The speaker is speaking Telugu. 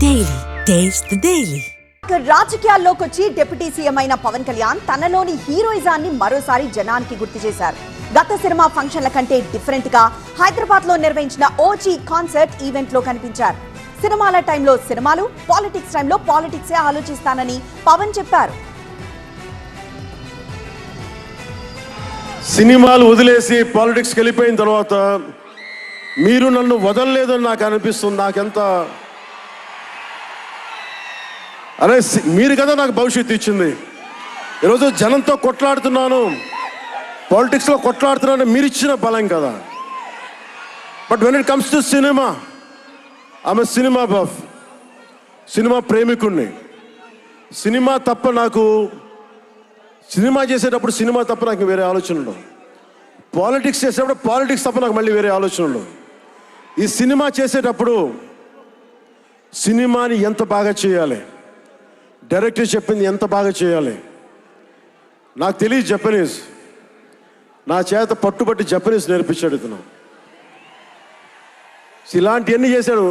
Daily taste the daily. రాజకీయాల్లోకి వచ్చి డిప్యూటీ సీఎం అయిన పవన్ కళ్యాణ్ తనలోని హీరోయిజాన్ని మరోసారి జనానికి గుర్తు చేశారు. గత సినిమా ఫంక్షన్ల కంటే డిఫరెంట్ గా హైదరాబాద్ లో నిర్వహించిన ఓజీ కాన్సర్ట్ ఈవెంట్ లో కనిపించారు. సినిమాల టైంలో సినిమాలు, పాలిటిక్స్ టైంలో పాలిటిక్సే ఆలోచిస్తానని పవన్ చెప్పారు. సినిమాలు వదిలేసి పాలిటిక్స్కి వెళ్ళిపోయిన తర్వాత మీరు నన్ను వదలలేదని నాకు అనిపిస్తుంది. నాకెంత అరే మీరు కదా నాకు భవిష్యత్తు ఇచ్చింది. ఈరోజు జనంతో కొట్లాడుతున్నాను, పాలిటిక్స్లో కొట్లాడుతున్నాను, మీరు ఇచ్చిన బలం కదా. But when it comes to cinema, ఆమె సినిమా బఫ్, సినిమా ప్రేమికుణ్ణి. సినిమా తప్ప నాకు సినిమా చేసేటప్పుడు సినిమా తప్ప నాకు వేరే ఆలోచన ఉండవు. పాలిటిక్స్ చేసేటప్పుడు పాలిటిక్స్ తప్ప నాకు మళ్ళీ వేరే ఆలోచన ఉండవు. ఈ సినిమా చేసేటప్పుడు సినిమాని ఎంత బాగా చేయాలి, డైరెక్టర్ చెప్పింది ఎంత బాగా చేయాలి. నాకు తెలియదు జపనీస్, నా చేత పట్టుబట్టి జపనీస్ నేర్పించాడు ఇతను. ఇలాంటివన్నీ చేశాడు.